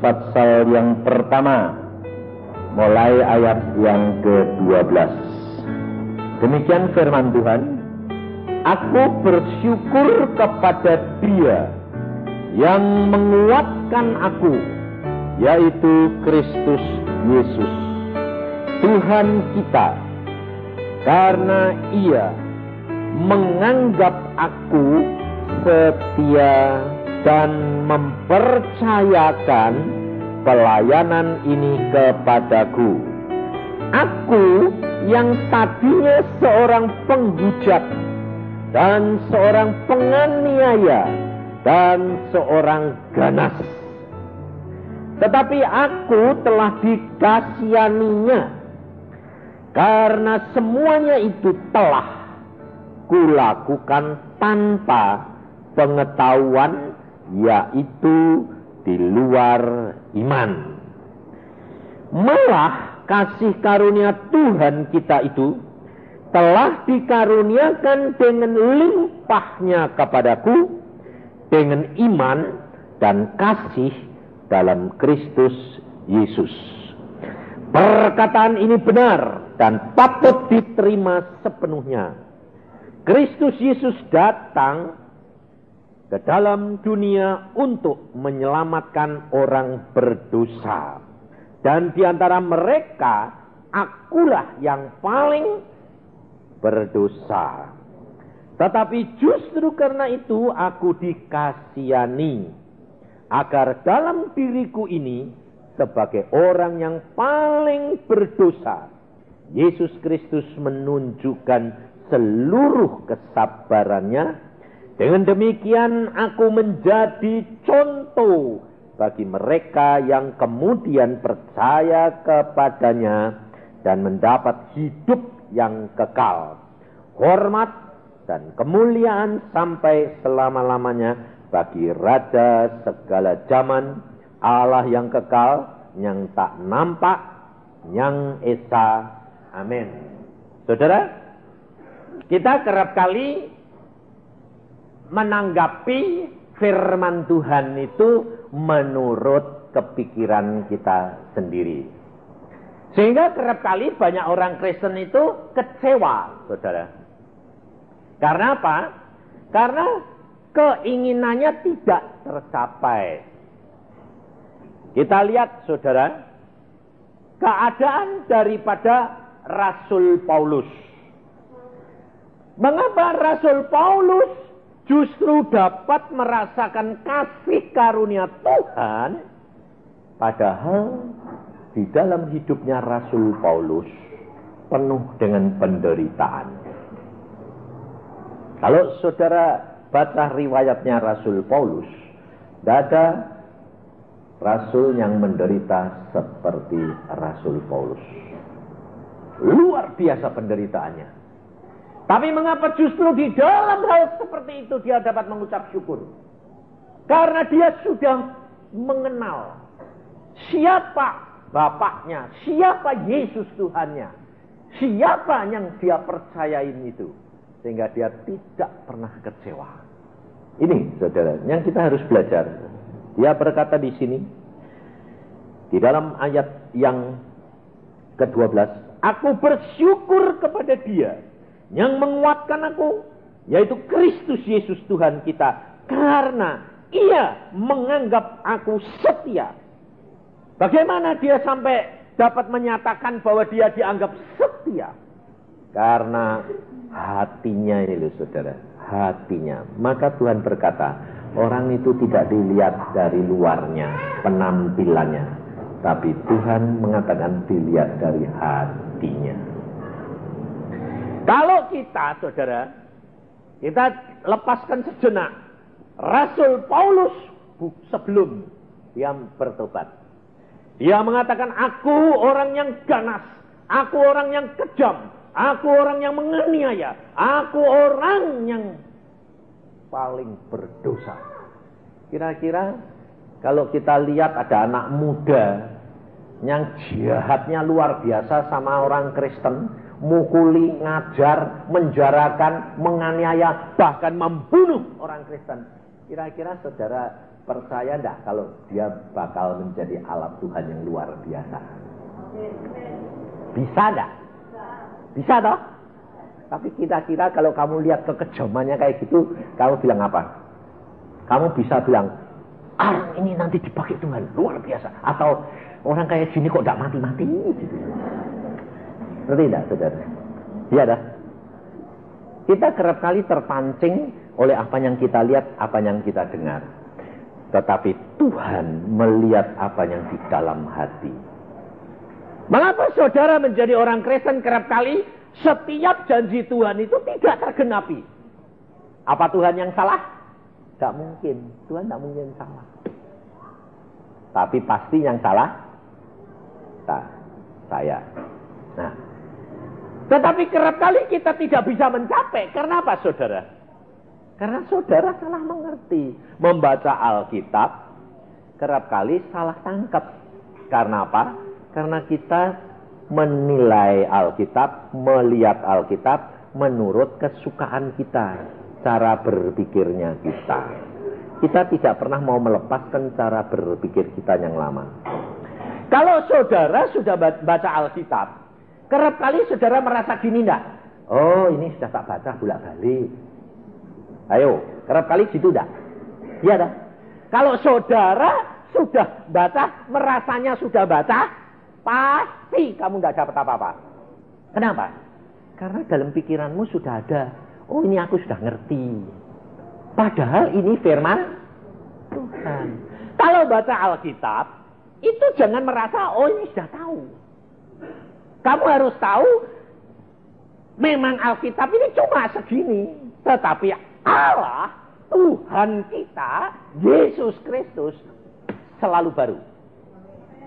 pasal yang pertama, mulai ayat yang ke-12. Demikian firman Tuhan. Aku bersyukur kepada Dia yang menguatkan aku, yaitu Kristus Yesus, Tuhan kita, karena Ia menganggap aku setia dan mempercayakan pelayanan ini kepadaku. Aku yang tadinya seorang penghujat dan seorang penganiaya dan seorang ganas, tetapi aku telah dikasihaninya, karena semuanya itu telah kulakukan tanpa pengetahuan, yaitu di luar iman. Malah kasih karunia Tuhan kita itu telah dikaruniakan dengan limpahnya kepadaku dengan iman dan kasih dalam Kristus Yesus. Perkataan ini benar dan patut diterima sepenuhnya. Kristus Yesus datang ke dalam dunia untuk menyelamatkan orang berdosa. Dan di antara mereka, akulah yang paling berdosa. Tetapi justru karena itu aku dikasihani, agar dalam diriku ini, sebagai orang yang paling berdosa, Yesus Kristus menunjukkan seluruh kesabarannya. Dengan demikian aku menjadi contoh bagi mereka yang kemudian percaya kepadanya dan mendapat hidup yang kekal, hormat dan kemuliaan sampai selama-lamanya bagi Raja segala zaman, Allah yang kekal, yang tak nampak, yang esa. Amin. Saudara, kita kerap kali menanggapi firman Tuhan itu menurut kepikiran kita sendiri. Sehingga kerap kali banyak orang Kristen itu kecewa, saudara. Karena apa? Karena keinginannya tidak tercapai. Kita lihat, saudara, keadaan daripada Rasul Paulus. Mengapa Rasul Paulus justru dapat merasakan kasih karunia Tuhan, padahal di dalam hidupnya Rasul Paulus penuh dengan penderitaan. Kalau saudara baca riwayatnya Rasul Paulus, tidak ada rasul yang menderita seperti Rasul Paulus. Luar biasa penderitaannya. Tapi mengapa justru di dalam hal seperti itu dia dapat mengucap syukur? Karena dia sudah mengenal siapa Bapaknya, siapa Yesus Tuhannya, siapa yang dia percayain itu, sehingga dia tidak pernah kecewa. Ini, saudara, yang kita harus belajar. Dia berkata di sini, di dalam ayat yang ke-12, aku bersyukur kepada Dia yang menguatkan aku, yaitu Kristus Yesus Tuhan kita, karena Ia menganggap aku setia. Bagaimana dia sampai dapat menyatakan bahwa dia dianggap setia? Karena hatinya itu, saudara, hatinya. Maka Tuhan berkata, orang itu tidak dilihat dari luarnya, penampilannya, tapi Tuhan mengatakan dilihat dari hatinya. Kalau kita, saudara, kita lepaskan sejenak Rasul Paulus sebelum dia bertobat. Dia mengatakan, aku orang yang ganas, aku orang yang kejam, aku orang yang menganiaya, aku orang yang paling berdosa. Kira-kira kalau kita lihat ada anak muda yang jahatnya luar biasa sama orang Kristen, mukuli, ngajar, menjarakan, menganiaya, bahkan membunuh orang Kristen. Kira-kira saudara Percaya enggak kalau dia bakal menjadi alat Tuhan yang luar biasa? Bisa enggak? Bisa toh? Tapi kira-kira kalau kamu lihat kekejamannya kayak gitu, kamu bilang apa? Kamu bisa bilang, ini nanti dipakai Tuhan, luar biasa. Atau orang kayak gini kok enggak mati-mati gitu. Ngerti enggak, saudara? Iya dah. Kita kerap kali terpancing oleh apa yang kita lihat, apa yang kita dengar. Tetapi Tuhan melihat apa yang di dalam hati. Mengapa saudara menjadi orang Kristen kerap kali setiap janji Tuhan itu tidak tergenapi? Apa Tuhan yang salah? Tidak mungkin. Tuhan tidak mungkin salah. Tapi pasti yang salah saya. Nah, tetapi kerap kali kita tidak bisa mencapai. Karena apa, saudara? Karena saudara salah mengerti. Membaca Alkitab kerap kali salah tangkap. Karena apa? Karena kita menilai Alkitab, melihat Alkitab menurut kesukaan kita, cara berpikirnya kita. Kita tidak pernah mau melepaskan cara berpikir kita yang lama. Kalau saudara sudah baca Alkitab, kerap kali saudara merasa gini enggak? Oh, ini sudah tak baca bolak-balik. Ayo, kerap kali gitu enggak? Iya dah. Kalau saudara sudah baca, merasanya sudah baca, pasti kamu enggak dapat apa-apa. Kenapa? Karena dalam pikiranmu sudah ada, oh ini aku sudah ngerti. Padahal ini firman Tuhan. Kalau baca Alkitab, itu jangan merasa, oh ini sudah tahu. Kamu harus tahu, memang Alkitab ini cuma segini. Tetapi Allah, Tuhan kita, Yesus Kristus, selalu baru.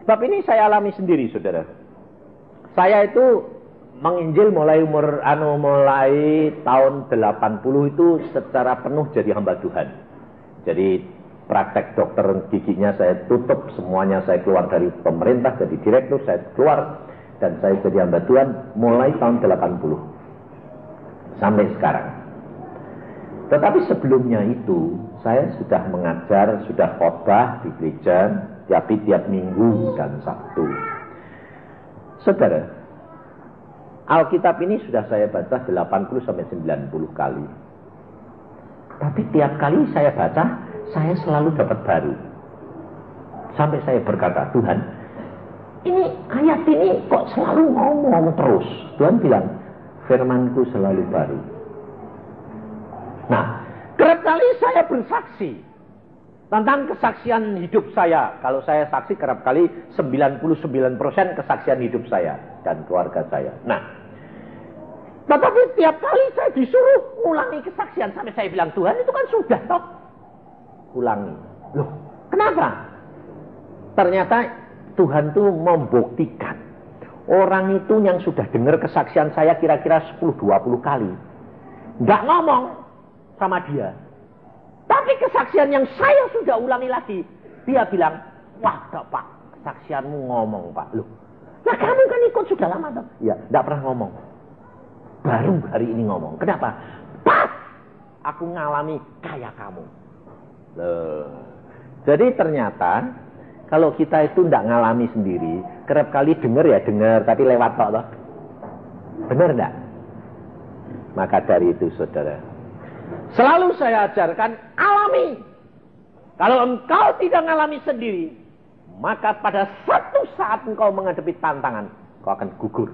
Bab ini saya alami sendiri, saudara. Saya itu menginjil mulai tahun 80 itu secara penuh jadi hamba Tuhan. Jadi praktek dokter giginya saya tutup, semuanya saya keluar dari pemerintah, jadi direktur, saya keluar. Dan saya jadi hamba Tuhan mulai tahun 80. Sampai sekarang. Tetapi sebelumnya itu, saya sudah mengajar, sudah khotbah di gereja, tiap minggu dan Sabtu. Saudara, Alkitab ini sudah saya baca 80-90 kali. Tapi tiap kali saya baca, saya selalu dapat baru. Sampai saya berkata, Tuhan, ini ayat ini kok selalu ngomong terus. Tuhan bilang, firmanku selalu baru. Nah, kerap kali saya bersaksi tentang kesaksian hidup saya. Kalau saya saksi kerap kali 99% kesaksian hidup saya dan keluarga saya. Nah, tetapi tiap kali saya disuruh ulangi kesaksian sampai saya bilang, Tuhan itu kan sudah toh. Ulangi. Loh, kenapa? Ternyata Tuhan itu membuktikan orang itu yang sudah dengar kesaksian saya kira-kira 10-20 kali. Nggak ngomong sama dia. Tapi kesaksian yang saya sudah ulangi lagi, dia bilang, wah Pak, kesaksianmu ngomong Pak. Loh, nah kamu kan ikut sudah lama toh? Ya, nggak pernah ngomong. Baru hari ini ngomong. Kenapa? Pas aku ngalami kayak kamu. Loh. Jadi ternyata kalau kita itu nggak ngalami sendiri, kerap kali dengar ya dengar, tapi lewat tok toh. Benar nggak? Maka dari itu saudara, selalu saya ajarkan alami. Kalau engkau tidak ngalami sendiri, maka pada satu saat engkau menghadapi tantangan, engkau akan gugur.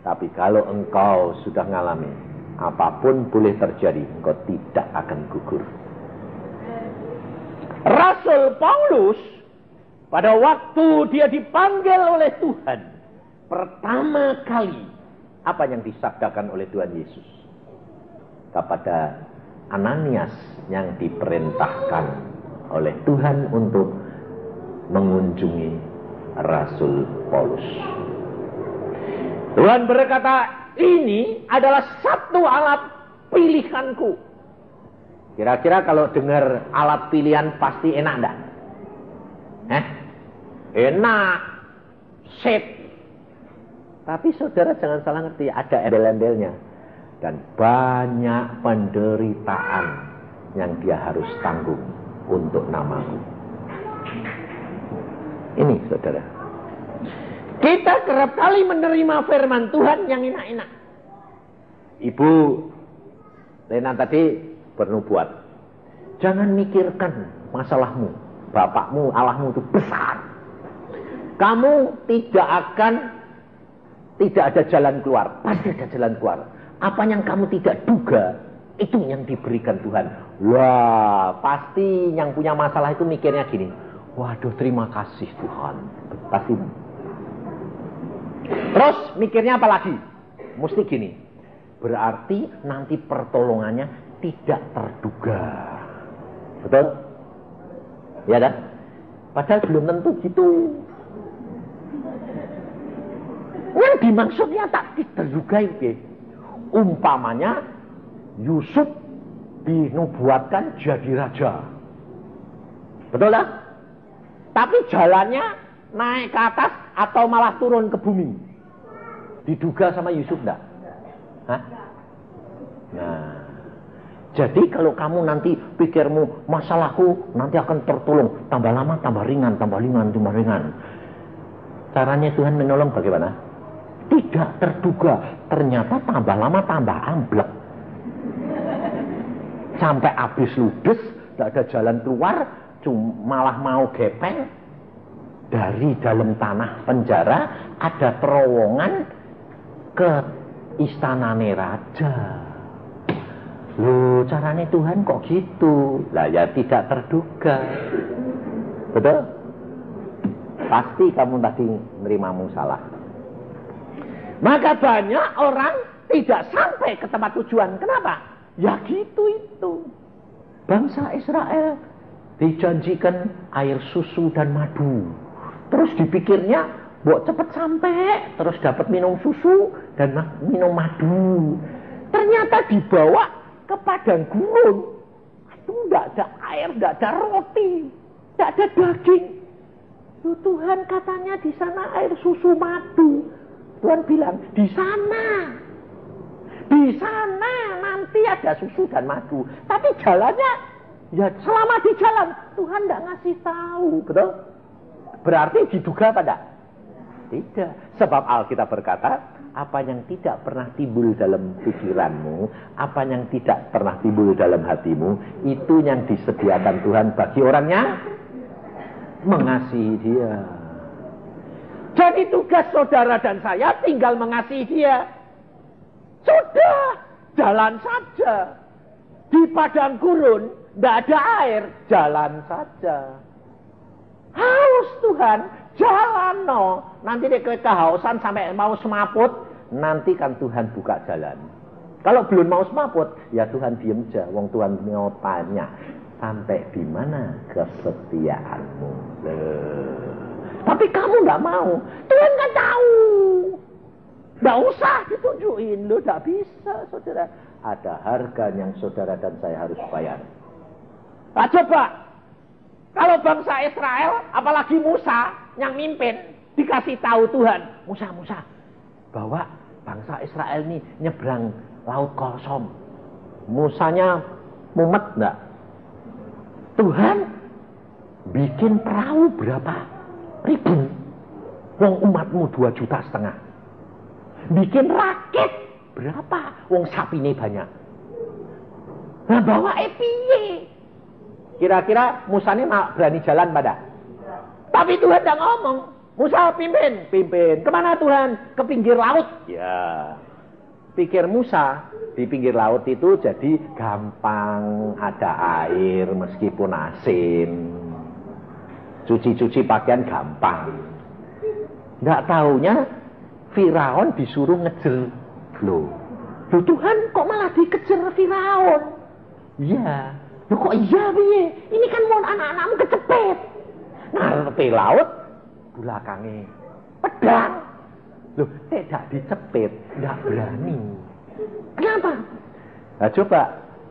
Tapi kalau engkau sudah ngalami, apapun boleh terjadi, engkau tidak akan gugur. Rasul Paulus, pada waktu dia dipanggil oleh Tuhan, pertama kali, apa yang disabdakan oleh Tuhan Yesus? Kepada Ananias yang diperintahkan oleh Tuhan untuk mengunjungi Rasul Paulus. Tuhan berkata, ini adalah satu alat pilihanku. Kira-kira kalau dengar alat pilihan pasti enak enggak? Enak. Sip. Tapi saudara jangan salah ngerti, ada embel-embelnya. Dan banyak penderitaan yang dia harus tanggung. untuk namaku. Ini saudara, kita kerap kali menerima firman Tuhan yang enak-enak. Ibu Lena tadi bernubuat, jangan mikirkan masalahmu, bapakmu, Allahmu itu besar. Kamu tidak ada jalan keluar, pasti ada jalan keluar. Apa yang kamu tidak duga, itu yang diberikan Tuhan. Wah, pasti yang punya masalah itu mikirnya gini, waduh terima kasih Tuhan. Pasti. Terus mikirnya apa lagi? Mesti gini, berarti nanti pertolongannya tidak terduga. Betul? Ya kan? Padahal belum tentu gitu. Yang dimaksudnya tak terduga itu. Umpamanya Yusuf dinubuatkan jadi raja. Betul tak? Tapi jalannya naik ke atas atau malah turun ke bumi. Diduga sama Yusuf enggak? Hah? Nah, jadi kalau kamu nanti pikirmu masalahku nanti akan tertolong, tambah lama tambah ringan, tambah ringan, tambah ringan. Caranya Tuhan menolong bagaimana? Tidak terduga, ternyata tambah lama tambah amblek. Sampai habis ludes, tidak ada jalan keluar, malah mau gepeng. Dari dalam tanah penjara ada terowongan ke istana raja. Loh, caranya Tuhan kok gitu? Lah ya tidak terduga. Betul? Pasti kamu tadi nerimamu salah. Maka banyak orang tidak sampai ke tempat tujuan. Kenapa? Ya gitu itu. Bangsa Israel dijanjikan air susu dan madu. Terus dipikirnya, buat cepat sampai, terus dapat minum susu dan minum madu. Ternyata dibawa ke padang gurun. Itu tidak ada air, tidak ada roti, tidak ada daging. Tuhan katanya di sana air susu madu. Tuhan bilang, di sana nanti ada susu dan madu. Tapi jalannya, ya selama di jalan, Tuhan tidak ngasih tahu, betul? Berarti diduga apa tidak? Tidak. Sebab Alkitab berkata, apa yang tidak pernah timbul dalam pikiranmu, apa yang tidak pernah timbul dalam hatimu, itu yang disediakan Tuhan bagi orang yang mengasihi Dia. Jadi tugas saudara dan saya tinggal mengasihi Dia. Sudah, jalan saja. Di padang gurun, tidak ada air, jalan saja. Haus Tuhan, jalan no. Nanti dia kehausan sampai mau semaput, nanti kan Tuhan buka jalan. Kalau belum mau semaput, ya Tuhan diem aja. Wong Tuhan mau tanya, sampai di mana kesetiaanmu? Tapi kamu nggak mau. Tuhan kan tahu. Nggak usah ditunjukin. Lo nggak bisa, saudara. Ada harga yang saudara dan saya harus bayar. Nah, coba. Kalau bangsa Israel, apalagi Musa yang mimpin, dikasih tahu Tuhan. Musa, bawa bangsa Israel ini nyebrang laut kosong. Musanya mumet enggak? Tuhan bikin perahu berapa ribu? Wong umatmu 2,5 juta. Bikin rakit berapa? Wong sapine banyak. Nah bawa piye? Kira-kira Musa ini berani jalan pada? Tapi Tuhan tidak ngomong. Musa pimpin. Kemana Tuhan? Ke pinggir laut. Ya. Pikir Musa di pinggir laut itu jadi gampang, ada air meskipun asin. Cuci-cuci pakaian gampang. Tidak taunya Firaun disuruh ngejar. Loh Tuhan kok malah dikejar Firaun? Iya. Loh kok iya piye? Ini kan mau anak-anakmu kecepet. Ngarepe laut, belakangnya pedang. Loh, tidak dicepet, tidak berani. Kenapa? Nah coba,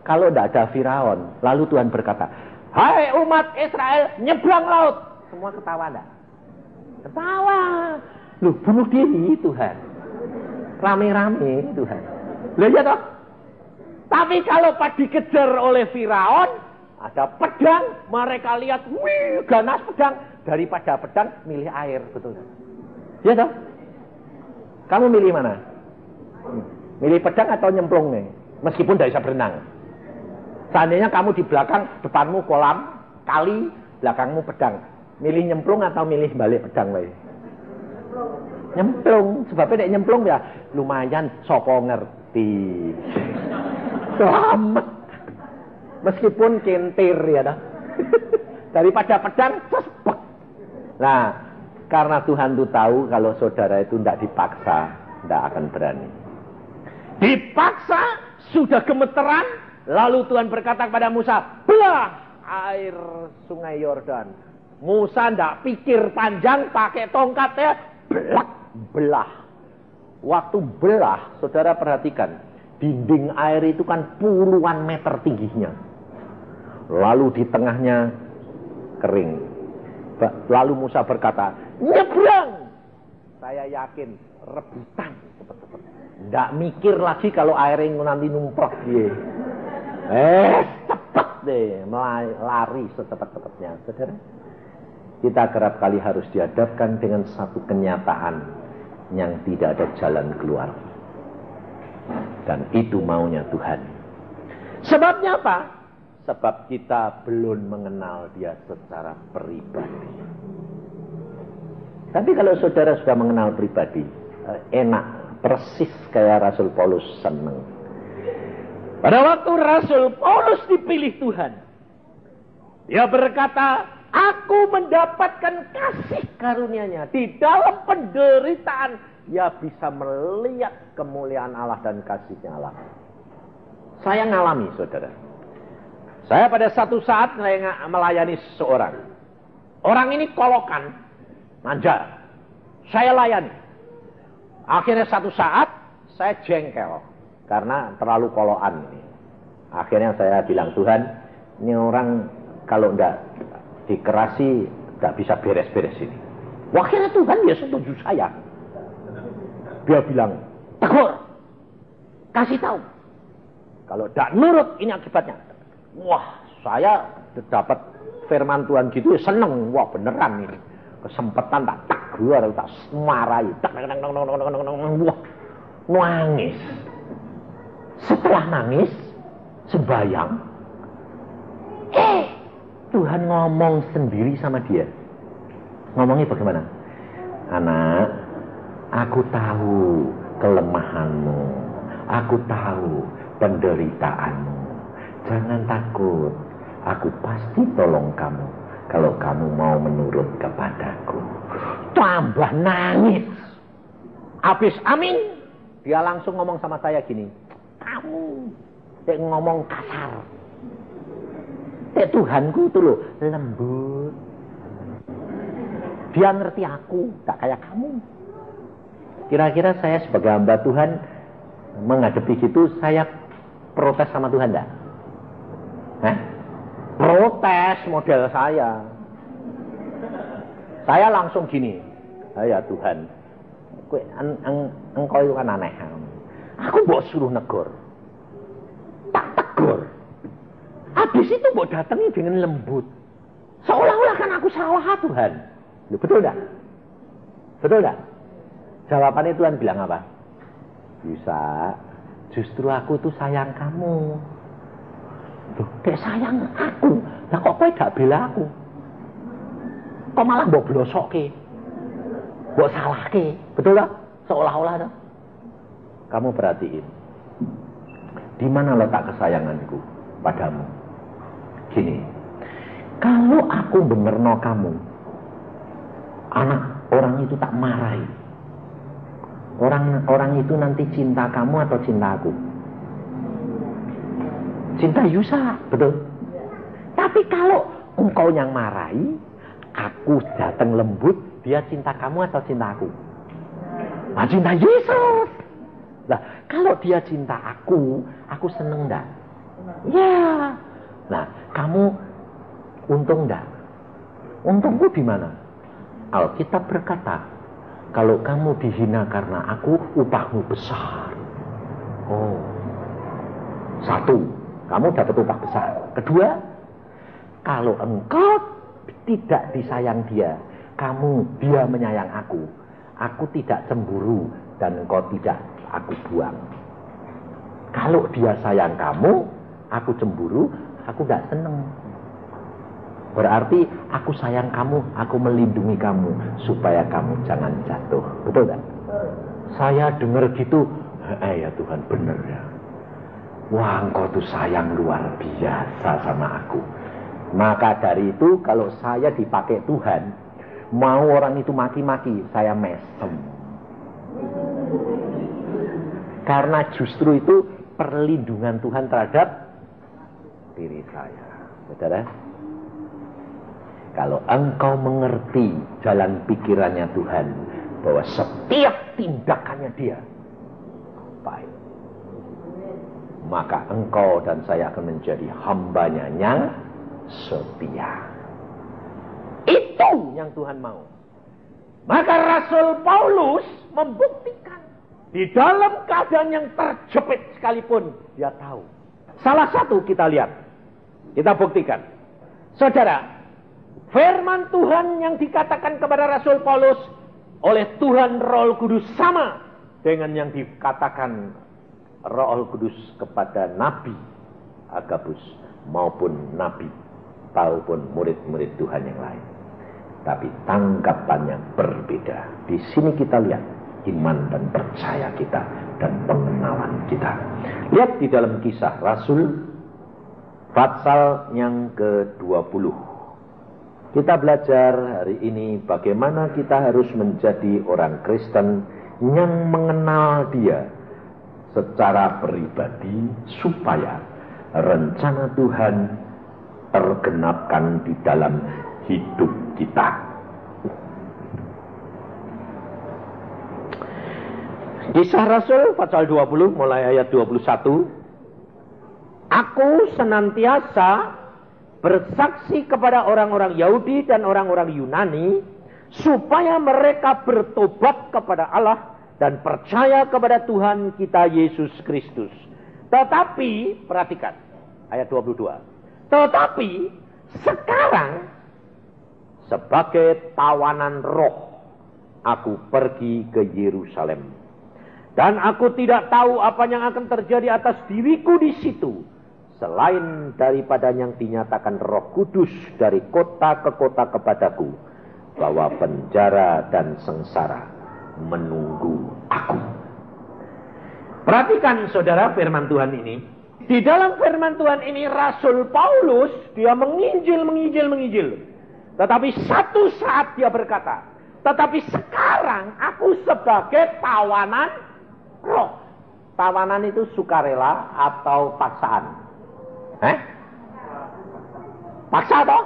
kalau tidak ada Firaun, lalu Tuhan berkata, hai umat Israel, nyebrang laut. Semua ketawa enggak? Ketawa. Loh, bunuh diri Tuhan. Rame-rame Tuhan. Loh ya toh? Tapi kalau pas dikejar oleh Firaun, Ada pedang, mereka lihat, wih, ganas pedang. Daripada pedang, milih air, betul. Iya toh? Kamu milih mana? Milih pedang atau nyemplung nih? Meskipun tidak bisa berenang. Seandainya kamu di belakang, depanmu kolam, kali, belakangmu pedang. Milih nyemplung atau milih balik pedang lagi? Nyemplung. Sebabnya nek nyemplung ya lumayan sopo ngerti. Selamat. Meskipun kentir ya dah. Daripada pedang, cespek. Nah, karena Tuhan itu tahu kalau saudara itu tidak dipaksa, tidak akan berani. Dipaksa, sudah gemeteran, lalu Tuhan berkata kepada Musa, belah air sungai Yordan. Musa tidak pikir panjang, pakai tongkatnya, belah. Waktu belah, saudara perhatikan, dinding air itu kan puluhan meter tingginya. Lalu di tengahnya kering. Lalu Musa berkata, nyebrang. Saya yakin rebutan cepet-cepet. Nggak mikir lagi kalau airnya nanti numprok dia. Cepet deh, lari secepat-cepatnya. Saudara, kita kerap kali harus dihadapkan dengan satu kenyataan yang tidak ada jalan keluar. Dan itu maunya Tuhan. Sebabnya apa? Sebab kita belum mengenal dia secara pribadi. Tapi kalau saudara sudah mengenal pribadi, enak, persis kayak Rasul Paulus senang. Pada waktu Rasul Paulus dipilih Tuhan, dia berkata, aku mendapatkan kasih karunia-Nya. Di dalam penderitaan, dia bisa melihat kemuliaan Allah dan kasih-Nya Allah. Saya ngalami, saudara. Saya pada satu saat melayani seseorang. Orang ini kolokan, manja. Saya layani. Akhirnya satu saat, saya jengkel. Karena terlalu kolokan ini. Akhirnya saya bilang, Tuhan, ini orang kalau enggak dikerasi, enggak bisa beres-beres ini. Akhirnya Tuhan dia setuju saya. Dia bilang, tegur, kasih tahu. Kalau enggak nurut, ini akibatnya. Wah, saya dapat firman Tuhan gitu ya seneng. Wah, beneran ini. Kesempatan tak tegur, tak marahi. Wah, nangis. Setelah nangis, sembayang. Tuhan ngomong sendiri sama dia. Ngomongnya bagaimana? Anak, aku tahu kelemahanmu. Aku tahu penderitaanmu. Jangan takut, aku pasti tolong kamu kalau kamu mau menurut kepadaku. Tambah nangis. Habis amin, dia langsung ngomong sama saya gini, kamu ngomong kasar. Tuhanku itu loh lembut. Dia ngerti aku, tak kayak kamu. Kira-kira saya sebagai hamba Tuhan menghadapi gitu, saya protes sama Tuhan enggak? Protes model saya. Saya langsung gini, ya Tuhan, engkau itu kan aneh. Aku mau suruh negor, tak tegur. Habis itu mau datangi dengan lembut, seolah-olah kan aku salah Tuhan. Betul enggak? Betul enggak? Jawabannya Tuhan bilang apa? Bisa, justru aku tuh sayang kamu. Loh, kayak sayang aku. Lah kok kowe gak bela aku? Kok malah mbok blosokke? Mbok salahke. Betul tak? Seolah-olah tak? Kamu perhatiin. Di mana letak kesayanganku padamu? Gini. Kalau aku benerno kamu, anak orang itu tak marahi. Orang itu nanti cinta kamu atau cinta aku? Cinta Yusa, betul. Tapi kalau engkau yang marahi, aku datang lembut, dia cinta kamu atau cinta aku? Nah, cinta Yesus. Nah, kalau dia cinta aku seneng enggak? Ya. Nah, kamu untung enggak? Untungku di mana? Alkitab berkata, kalau kamu dihina karena aku, upahmu besar. Oh. Satu, kamu dapat upah besar. Kedua, Kalau engkau tidak disayang dia, dia menyayang aku. Aku tidak cemburu dan engkau tidak aku buang. Kalau dia sayang kamu, aku cemburu, aku tidak senang. Berarti aku sayang kamu, aku melindungi kamu supaya kamu jangan jatuh. Betul tak? Saya dengar gitu, ya Tuhan, benar ya. Wah, engkau tuh sayang luar biasa sama aku. Maka dari itu kalau saya dipakai Tuhan, mau orang itu maki-maki, saya mesem. Karena justru itu perlindungan Tuhan terhadap diri saya. Saudara, kalau engkau mengerti jalan pikirannya Tuhan, bahwa setiap tindakannya dia baik, maka engkau dan saya akan menjadi hambanya yang setia. Itu yang Tuhan mau. Maka Rasul Paulus membuktikan di dalam keadaan yang terjepit sekalipun dia tahu. Salah satu kita lihat, kita buktikan. Saudara, firman Tuhan yang dikatakan kepada Rasul Paulus oleh Tuhan Roh Kudus sama dengan yang dikatakan Roh Kudus kepada Nabi Agabus maupun Nabi maupun murid-murid Tuhan yang lain. Tapi tanggapannya berbeda. Di sini kita lihat iman dan percaya kita dan pengenalan kita. Lihat di dalam Kisah Rasul pasal yang ke-20. Kita belajar hari ini bagaimana kita harus menjadi orang Kristen yang mengenal Dia secara pribadi supaya rencana Tuhan tergenapkan di dalam hidup kita. Kisah Rasul pasal 20 mulai ayat 21. Aku senantiasa bersaksi kepada orang-orang Yahudi dan orang-orang Yunani supaya mereka bertobat kepada Allah dan percaya kepada Tuhan kita Yesus Kristus. Tetapi, perhatikan ayat 22. Tetapi sekarang sebagai tawanan roh aku pergi ke Yerusalem. Dan aku tidak tahu apa yang akan terjadi atas diriku di situ, selain daripada yang dinyatakan Roh Kudus dari kota ke kota kepadaku, bahwa penjara dan sengsara menunggu aku. Perhatikan saudara firman Tuhan ini. Di dalam firman Tuhan ini Rasul Paulus dia menginjil. Tetapi satu saat dia berkata, tetapi sekarang aku sebagai tawanan roh. Tawanan itu sukarela atau paksaan? Paksa toh?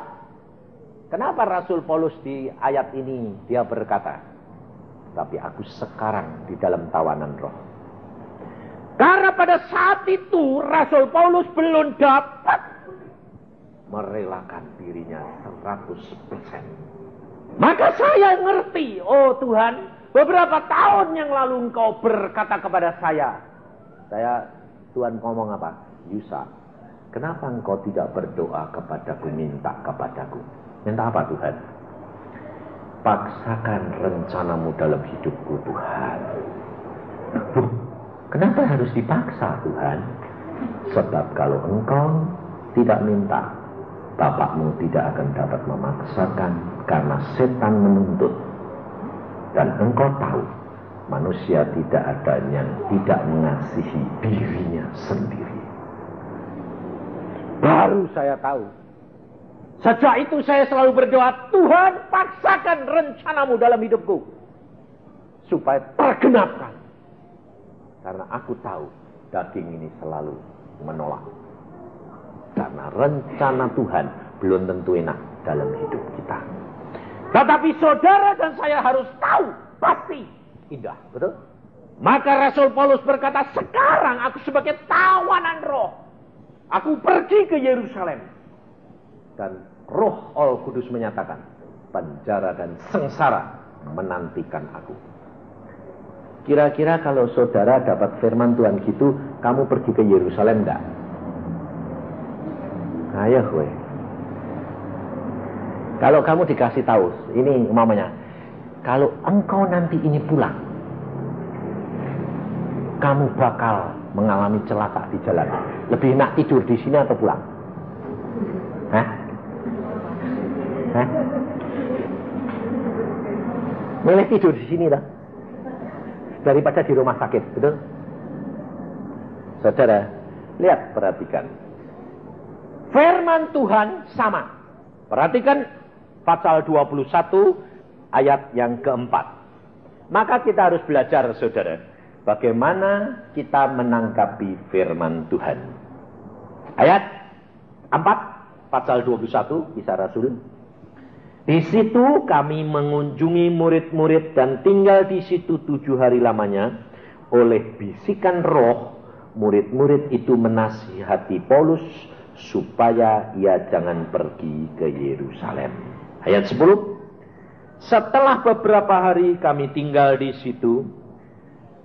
Kenapa Rasul Paulus di ayat ini dia berkata, tapi aku sekarang di dalam tawanan roh? Karena pada saat itu Rasul Paulus belum dapat merelakan dirinya 100%. Maka saya ngerti, oh Tuhan, beberapa tahun yang lalu engkau berkata kepada saya, Tuhan ngomong apa? Yusa, kenapa engkau tidak berdoa kepadaku, minta kepadaku? Minta apa Tuhan? Paksakan rencanamu dalam hidupku Tuhan. Kenapa harus dipaksa Tuhan? Sebab kalau engkau tidak minta, Bapakmu tidak akan dapat memaksakan karena setan menuntut. Dan engkau tahu, manusia tidak ada yang tidak mengasihi dirinya sendiri. Baru saya tahu. Sejak itu saya selalu berdoa, Tuhan paksakan rencanamu dalam hidupku. Supaya tergenapkan. Karena aku tahu daging ini selalu menolak. Karena rencana Tuhan belum tentu enak dalam hidup kita. Tetapi saudara dan saya harus tahu pasti indah, betul? Maka Rasul Paulus berkata, sekarang aku sebagai tawanan roh, aku pergi ke Yerusalem. Dan Roh Al Kudus menyatakan, penjara dan sengsara menantikan aku. Kira-kira kalau saudara dapat firman Tuhan gitu, kamu pergi ke Yerusalem enggak? Ayo gue. Kalau kamu dikasih tahu, ini umpamanya, kalau engkau nanti ini pulang, kamu bakal mengalami celaka di jalan. Lebih enak tidur di sini atau pulang? Hah? Hah? Milih tidur di sini lah, daripada di rumah sakit, betul? Saudara, lihat, perhatikan. Firman Tuhan sama. Perhatikan pasal 21 ayat yang keempat. Maka kita harus belajar, saudara, bagaimana kita menanggapi firman Tuhan. Ayat 4, pasal 21, Kisah Rasul. Di situ kami mengunjungi murid-murid dan tinggal di situ 7 hari lamanya. Oleh bisikan roh, murid-murid itu menasihati Paulus supaya ia jangan pergi ke Yerusalem. Ayat 10. Setelah beberapa hari kami tinggal di situ,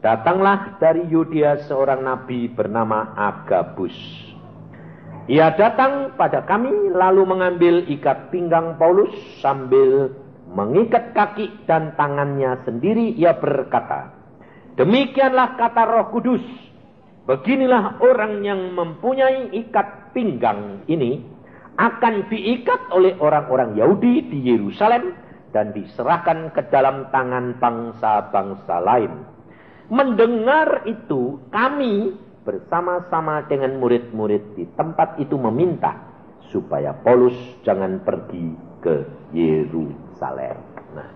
datanglah dari Yudea seorang nabi bernama Agabus. Ia datang pada kami lalu mengambil ikat pinggang Paulus sambil mengikat kaki dan tangannya sendiri. Ia berkata, demikianlah kata Roh Kudus, beginilah orang yang mempunyai ikat pinggang ini akan diikat oleh orang-orang Yahudi di Yerusalem dan diserahkan ke dalam tangan bangsa-bangsa lain. Mendengar itu, kami bersama-sama dengan murid-murid di tempat itu meminta supaya Paulus jangan pergi ke Yerusalem. Nah,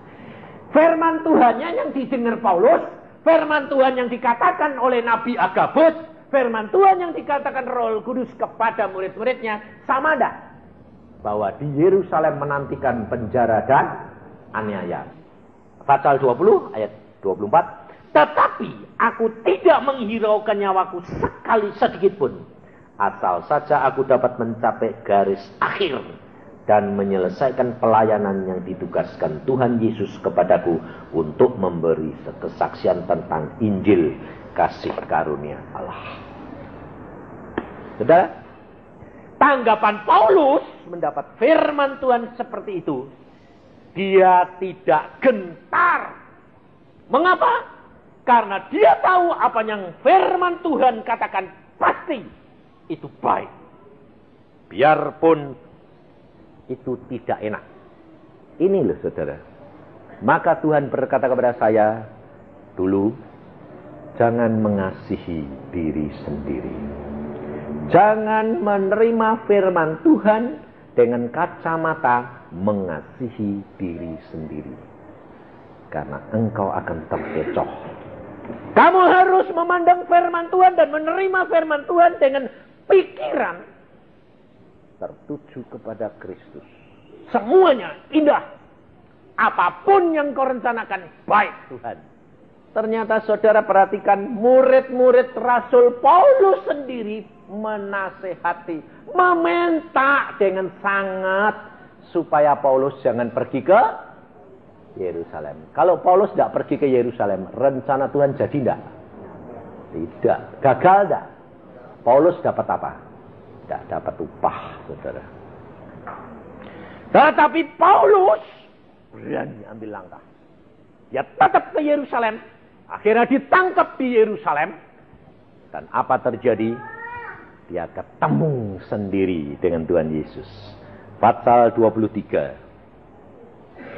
firman Tuhannya yang didengar Paulus, firman Tuhan yang dikatakan oleh Nabi Agabus, firman Tuhan yang dikatakan Roh Kudus kepada murid-muridnya, sama enggak? Bahwa di Yerusalem menantikan penjara dan aniaya. Pasal 20 ayat 24. Tetapi aku tidak menghiraukan nyawaku sekali sedikit pun, asal saja aku dapat mencapai garis akhir dan menyelesaikan pelayanan yang ditugaskan Tuhan Yesus kepadaku untuk memberi kesaksian tentang Injil kasih karunia Allah. Saudara, tanggapan Paulus mendapat firman Tuhan seperti itu, dia tidak gentar. Mengapa? Karena dia tahu apa yang firman Tuhan katakan pasti itu baik. Biarpun itu tidak enak. Ini loh saudara. Maka Tuhan berkata kepada saya dulu, jangan mengasihi diri sendiri. Jangan menerima firman Tuhan dengan kacamata mengasihi diri sendiri. Karena engkau akan terkecoh. Kamu harus memandang firman Tuhan dan menerima firman Tuhan dengan pikiran tertuju kepada Kristus. Semuanya indah. Apapun yang kau rencanakan baik Tuhan. Ternyata saudara perhatikan, murid-murid Rasul Paulus sendiri menasehati, meminta dengan sangat supaya Paulus jangan pergi ke Yerusalem. Kalau Paulus tidak pergi ke Yerusalem, rencana Tuhan jadi tidak? Tidak. Gagal tidak? Paulus dapat apa? Tidak dapat upah, saudara. Tetapi Paulus berani ambil langkah. Dia tetap ke Yerusalem. Akhirnya ditangkap di Yerusalem. Dan apa terjadi? Dia ketemu sendiri dengan Tuhan Yesus. Pasal 23.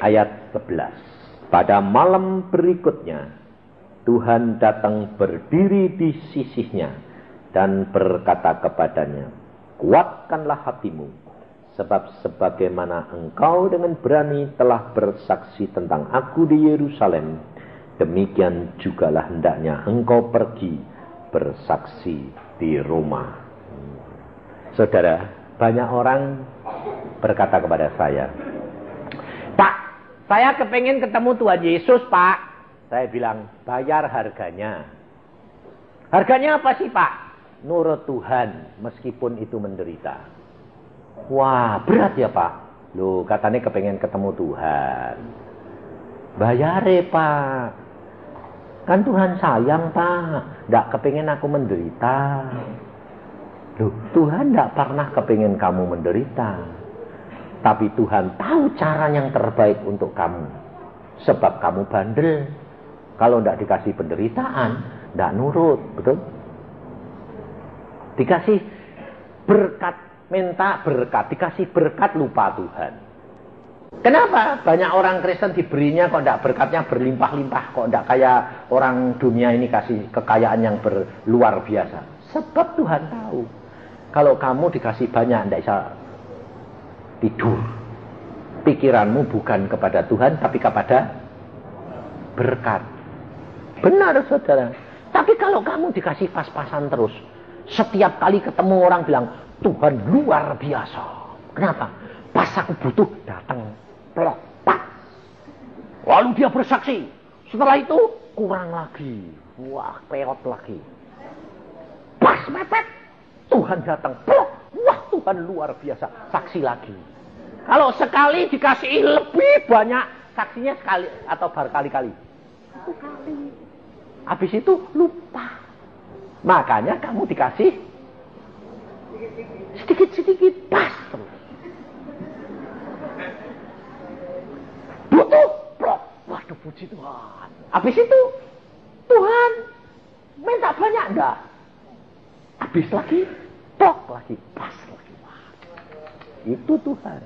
Ayat 11. Pada malam berikutnya, Tuhan datang berdiri di sisinya dan berkata kepadanya, kuatkanlah hatimu, sebab sebagaimana engkau dengan berani telah bersaksi tentang aku di Yerusalem, demikian jugalah hendaknya engkau pergi bersaksi di Roma. Saudara, banyak orang berkata kepada saya, Pak, saya kepengen ketemu Tuhan Yesus, Pak. Saya bilang, bayar harganya. Harganya apa sih, Pak? Nurut Tuhan, meskipun itu menderita. Wah, berat ya, Pak? Loh, katanya kepengen ketemu Tuhan. Bayare, Pak. Kan Tuhan sayang, Pak. Nggak kepengen aku menderita. Loh, Tuhan nggak pernah kepengen kamu menderita. Tapi Tuhan tahu cara yang terbaik untuk kamu. Sebab kamu bandel. Kalau tidak dikasih penderitaan, tidak nurut. Betul? Dikasih berkat, minta berkat. Dikasih berkat, lupa Tuhan. Kenapa banyak orang Kristen diberinya kok tidak berkatnya berlimpah-limpah? Kok tidak kayak orang dunia ini kasih kekayaan yang luar biasa? Sebab Tuhan tahu. Kalau kamu dikasih banyak, tidak bisa tidur. Pikiranmu bukan kepada Tuhan, tapi kepada berkat. Benar, saudara. Tapi kalau kamu dikasih pas-pasan terus, setiap kali ketemu orang bilang, Tuhan luar biasa. Kenapa? Pas aku butuh, datang. Plok, pak. Lalu dia bersaksi. Setelah itu, kurang lagi. Wah, peot lagi. Pas mepet, Tuhan datang. Plok. Wah, Tuhan luar biasa. Saksi lagi. Kalau sekali dikasih lebih banyak, saksinya sekali atau berkali-kali. Satu kali. Habis itu lupa. Makanya kamu dikasih sedikit-sedikit, pas terus. Butuh, plok. Waduh, puji Tuhan. Habis itu Tuhan minta banyak enggak? Habis lagi, plok lagi, pas lagi. Wah. Itu Tuhan.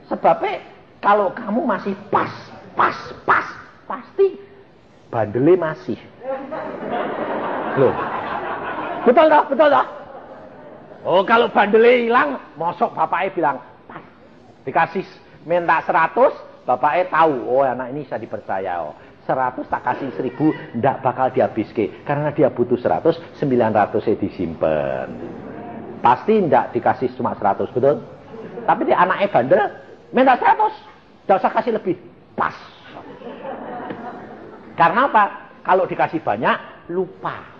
Sebabnya kalau kamu masih pas, pasti bandelnya masih. Loh. Betul dah? Oh, kalau bandelnya hilang, mosok bapaknya bilang, pas. Dikasih minta 100, bapaknya tahu, oh anak ini bisa dipercaya. Oh. 100 tak kasih 1000, ndak bakal dihabiske. Karena dia butuh 100, 900 disimpan. Pasti ndak dikasih cuma 100, betul? Tapi dia anaknya bandel, minta 100, ndak usah kasih lebih. Pas. Karena apa? Kalau dikasih banyak, lupa.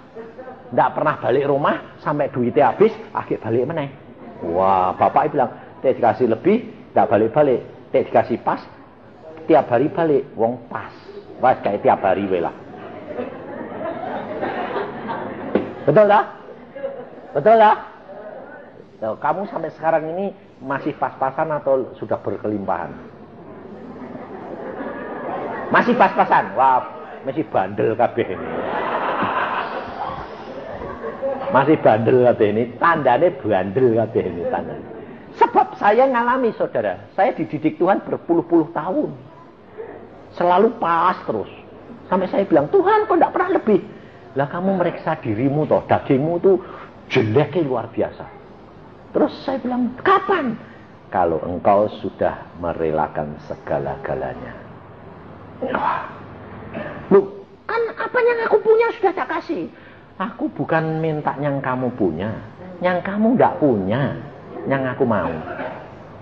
Ndak pernah balik rumah, sampai duitnya habis, akhir balik meneh. Wah, bapaknya bilang, teh dikasih lebih, ndak balik-balik. Teh dikasih pas, tiap hari balik, wong pas. Wah, kayak tiap hari lah. Betul dah? Loh, kamu sampai sekarang ini masih pas-pasan atau sudah berkelimpahan? Masih pas-pasan? Wah, masih bandel kabeh ini. Masih bandel kabeh ini. Tandanya bandel kabeh ini tandanya. Sebab saya ngalami, saudara. Saya dididik Tuhan berpuluh-puluh tahun. Selalu pas terus. Sampai saya bilang, Tuhan kok tidak pernah lebih. Lah kamu meriksa dirimu toh, dagingmu tuh jeleknya luar biasa. Terus saya bilang, kapan? Kalau engkau sudah merelakan segala-galanya. Wah. Loh, kan apa yang aku punya sudah tak kasih. Aku bukan minta yang kamu punya. Yang kamu tidak punya. Yang aku mau.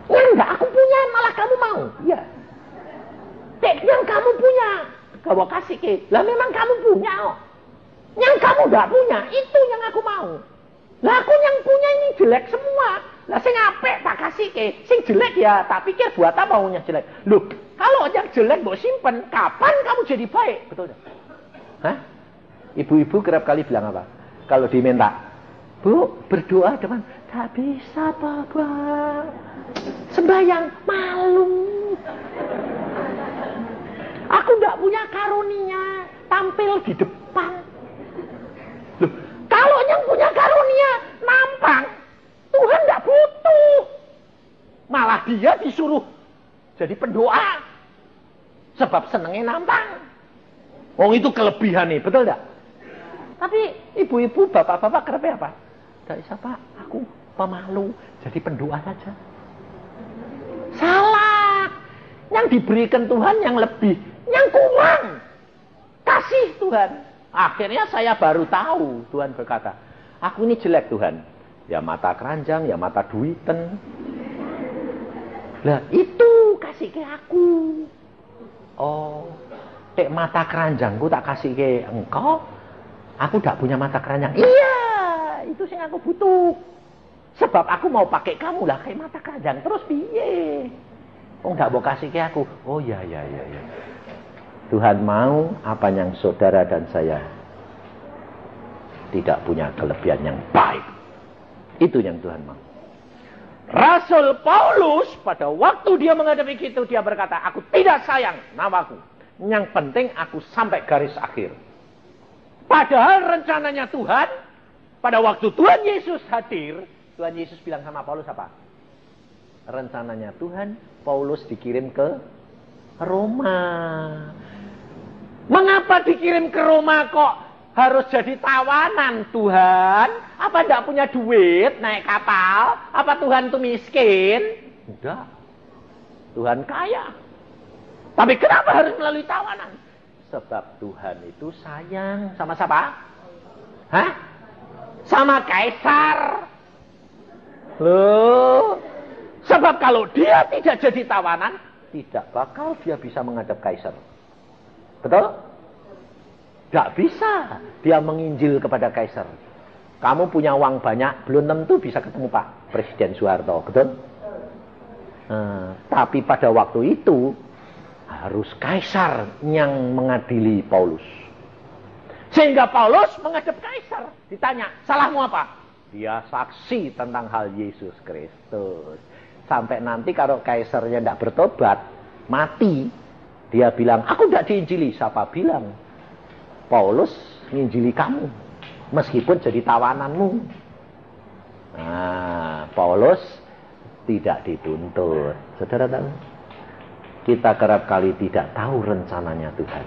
Yang tidak aku punya malah kamu mau. Iya. Yang kamu punya, kamu kasih ke. Lah memang kamu punya. Oh. Yang kamu tidak punya, itu yang aku mau. Lah aku yang punya ini jelek semua. Lah sing apik tak kasih ke. Sing jelek ya tak pikir buat apa maunya jelek. Loh, kalau yang jelek mbok simpen, kapan kamu jadi baik? Betul tak? Hah? Ibu-ibu kerap kali bilang apa? Kalau diminta, Bu, berdoa depan. Tak bisa, Bapak. Sembahyang, malu. Aku tidak punya karunia tampil di depan. Loh, kalau yang punya karunia nampang, Tuhan tidak butuh. Malah dia disuruh jadi pendoa. Sebab senengnya nampang. Oh itu kelebihan nih, betul tidak? Tapi ibu-ibu, bapak-bapak kerap apa? Tidak bisa Pak, aku pemalu, jadi pendoa saja. Salah. Yang diberikan Tuhan yang lebih, yang kurang. Kasih Tuhan. Akhirnya saya baru tahu, Tuhan berkata, aku ini jelek Tuhan. Ya mata keranjang, ya mata duiten. Lah itu kasih ke aku. Oh, dek mata keranjangku tak kasih ke engkau. Aku tidak punya mata keranjang. Iya, itu yang aku butuh. Sebab aku mau pakai kamu lah kayak mata keranjang. Terus piye? Oh, tidak mau kasih ke aku. Oh ya. Tuhan mau apa yang saudara dan saya tidak punya kelebihan yang baik. Itu yang Tuhan mau. Rasul Paulus pada waktu dia menghadapi itu, dia berkata, aku tidak sayang namaku. Yang penting aku sampai garis akhir. Padahal rencananya Tuhan, pada waktu Tuhan Yesus hadir, Tuhan Yesus bilang sama Paulus apa? Rencananya Tuhan, Paulus dikirim ke Roma. Mengapa dikirim ke Roma kok harus jadi tawanan Tuhan? Apa tidak punya duit naik kapal? Apa Tuhan itu miskin? Tidak. Tuhan kaya. Tapi kenapa harus melalui tawanan? Sebab Tuhan itu sayang sama siapa? Hah? Sama kaisar. Loh. Sebab kalau dia tidak jadi tawanan, tidak bakal dia bisa menghadap kaisar. Betul? Tidak bisa dia menginjil kepada kaisar. Kamu punya uang banyak, belum tentu bisa ketemu Pak Presiden Soeharto. Betul? Tapi pada waktu itu, harus kaisar yang mengadili Paulus. Sehingga Paulus menghadap kaisar. Ditanya, salahmu apa? Dia saksi tentang hal Yesus Kristus. Sampai nanti kalau kaisarnya tidak bertobat, mati. Dia bilang, aku tidak diinjili. Siapa bilang? Paulus nginjili kamu. Meskipun jadi tawananmu. Nah, Paulus tidak dituntut. Saudara tahu? Kita kerap kali tidak tahu rencananya Tuhan.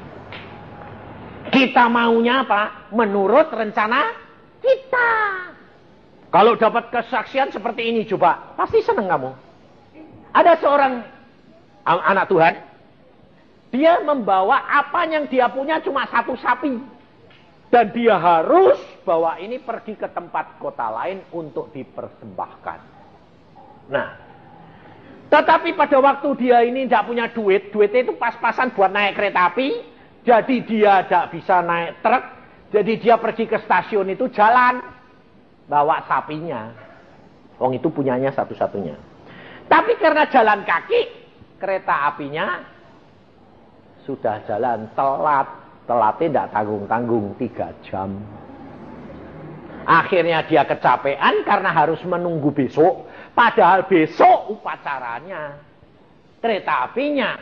Kita maunya apa? Menurut rencana kita. Kalau dapat kesaksian seperti ini coba, pasti senang kamu. Ada seorang anak Tuhan, dia membawa apa yang dia punya cuma satu sapi. Dan dia harus bawa ini pergi ke tempat kota lain untuk dipersembahkan. Nah, tetapi pada waktu dia ini tidak punya duit, duitnya itu pas-pasan buat naik kereta api, jadi dia tidak bisa naik truk, jadi dia pergi ke stasiun itu jalan, bawa sapinya. Wong itu punyanya satu-satunya. Tapi karena jalan kaki, kereta apinya sudah jalan telat. Telatnya tidak tanggung-tanggung 3 jam. Akhirnya dia kecapean karena harus menunggu besok. Padahal besok upacaranya. Kereta apinya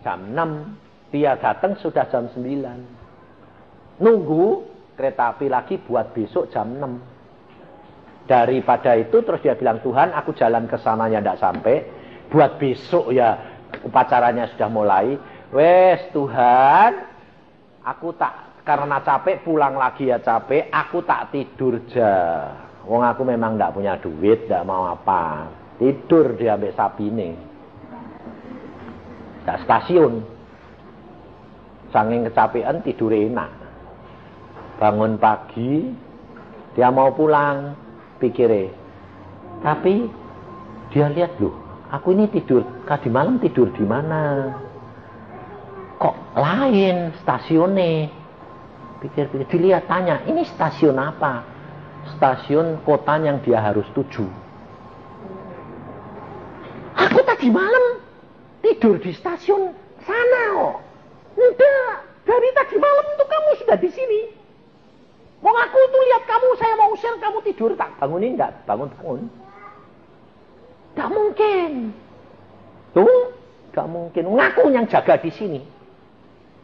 jam 6. Dia datang sudah jam 9. Nunggu kereta api lagi buat besok jam 6. Daripada itu terus dia bilang, Tuhan aku jalan ke sananya tidak sampai. Buat besok ya upacaranya sudah mulai. Wes Tuhan, aku tak, karena capek pulang lagi ya capek, aku tak tidur aja. Wong aku memang tidak punya duit, tidak mau apa. Tidur dia ambek sapine. Tak stasiun. Saking kecapean tidur enak. Bangun pagi, dia mau pulang. Pikirnya, tapi dia lihat loh, aku ini tidur, tadi malam tidur di mana? Kok lain stasiunnya? Pikir-pikir, dilihat tanya, ini stasiun apa? Stasiun kota yang dia harus tuju. Aku tadi malam tidur di stasiun sana kok. Enggak, dari tadi malam itu kamu sudah di sini. Mau aku tuh lihat kamu, saya mau usir kamu tidur, tak bangunin enggak? Bangun-bangun. Enggak mungkin. Tuh, enggak mungkin. Ngaku yang jaga di sini.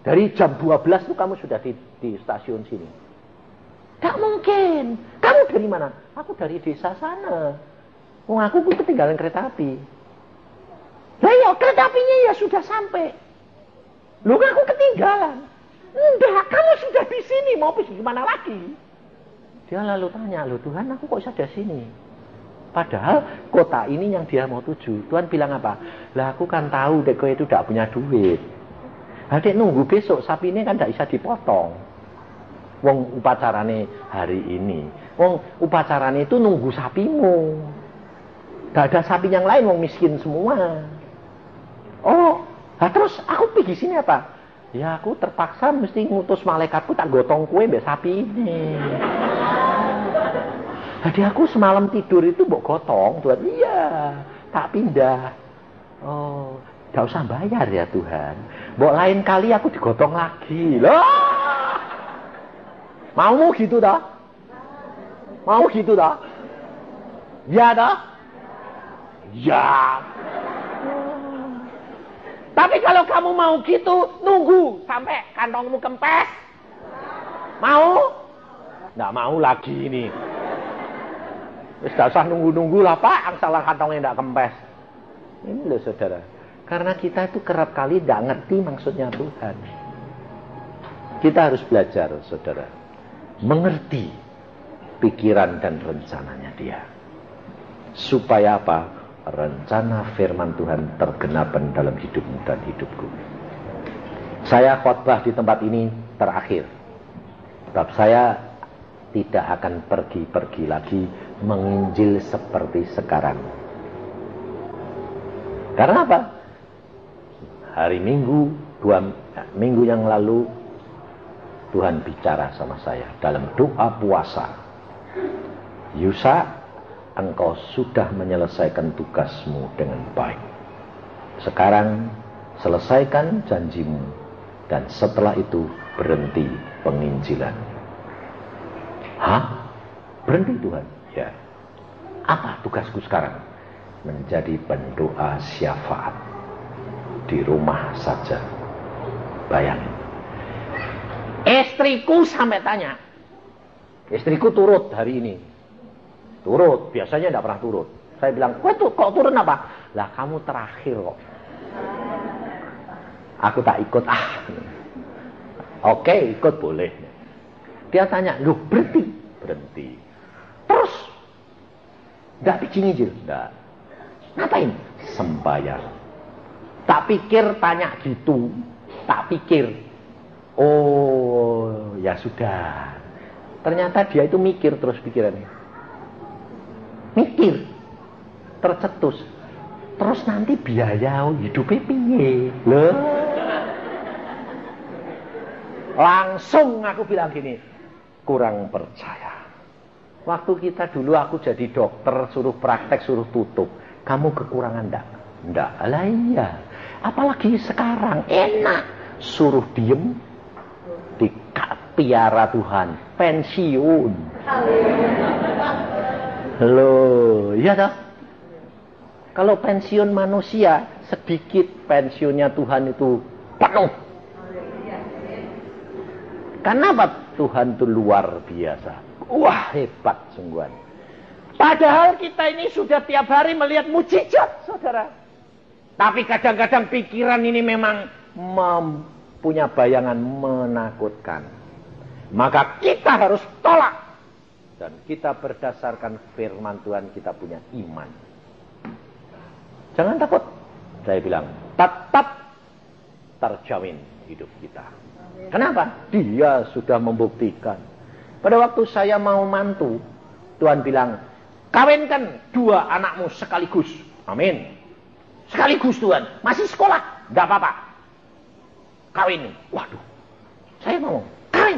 Dari jam 12 tuh kamu sudah di stasiun sini. Enggak mungkin. Kamu dari mana? Aku dari desa sana. Mau aku ketinggalan kereta api. Lah ya, kereta apinya ya sudah sampai. Lu ngaku ketinggalan. Enggak, kamu sudah di sini, mau pergi kemana lagi? Dia lalu tanya, loh Tuhan aku kok sudah sini? Padahal kota ini yang dia mau tuju. Tuhan bilang apa? Lah aku kan tahu dek itu tidak punya duit. Adek nunggu besok, sapi ini kan tidak bisa dipotong. Wong upacarane hari ini. Wong upacarane itu nunggu sapimu. Tidak ada sapi yang lain, wong miskin semua. Oh, nah terus aku pergi sini apa? Ya aku terpaksa mesti ngutus malaikatku tak gotong kue mbak sapi ini. Jadi aku semalam tidur itu mbok gotong, Tuhan. Iya, tak pindah. Oh, gak usah bayar ya Tuhan. Mbok lain kali aku digotong lagi. Loh. Maumu gitu dah? Mau gitu dah? Ya dah? Ya. Tapi kalau kamu mau gitu, nunggu sampai kantongmu kempes. Mau? Nggak mau lagi ini. Sudah usah nunggu-nunggu lah Pak, salah kantongnya nggak kempes. Ini loh saudara. Karena kita itu kerap kali nggak ngerti maksudnya Tuhan. Kita harus belajar saudara. Mengerti pikiran dan rencananya Dia. Supaya apa? Rencana firman Tuhan tergenapan dalam hidupmu dan hidupku. Saya khotbah di tempat ini terakhir. Sebab saya tidak akan pergi-pergi lagi menginjil seperti sekarang. Karena apa? Hari Minggu, 2 minggu yang lalu, Tuhan bicara sama saya dalam doa puasa. Yusa, engkau sudah menyelesaikan tugasmu dengan baik. Sekarang selesaikan janjimu dan setelah itu berhenti penginjilan. Hah? Berhenti Tuhan? Ya. Apa tugasku sekarang? Menjadi pendoa syafaat di rumah saja. Bayangin. Istriku sampai tanya. Istriku turut hari ini. Turut, biasanya tidak pernah turut. Saya bilang, kok turun apa? Lah kamu terakhir kok. Aku tak ikut Oke, ikut boleh. Dia tanya, loh berhenti? Berhenti. Terus? Tidak bikin injil? Tidak. Ngapain? Sembayang. Tak pikir tanya gitu. Tak pikir. Oh, ya sudah. Ternyata dia itu mikir terus pikirannya. Mikir. Tercetus. Terus nanti biaya hidupnya piye? Loh. Langsung aku bilang gini, kurang percaya. Waktu kita dulu aku jadi dokter, suruh praktek, suruh tutup. Kamu kekurangan enggak? Enggak. Lah iya. Apalagi sekarang enak. Suruh diem, piara Tuhan, pensiun. Loh, iya toh? Kalau pensiun manusia sedikit, pensiunnya Tuhan itu penuh. Karena apa? Tuhan itu luar biasa. Wah, hebat sungguhan. Padahal kita ini sudah tiap hari melihat mujizat, saudara. Tapi kadang-kadang pikiran ini memang punya bayangan menakutkan. Maka kita harus tolak. Dan kita berdasarkan firman Tuhan, kita punya iman. Jangan takut. Saya bilang, tetap terjamin hidup kita. Kenapa? Dia sudah membuktikan. Pada waktu saya mau mantu, Tuhan bilang, kawinkan 2 anakmu sekaligus. Amin. Sekaligus Tuhan. Masih sekolah? Tidak apa-apa. Kawin. Waduh. Saya mau kawin.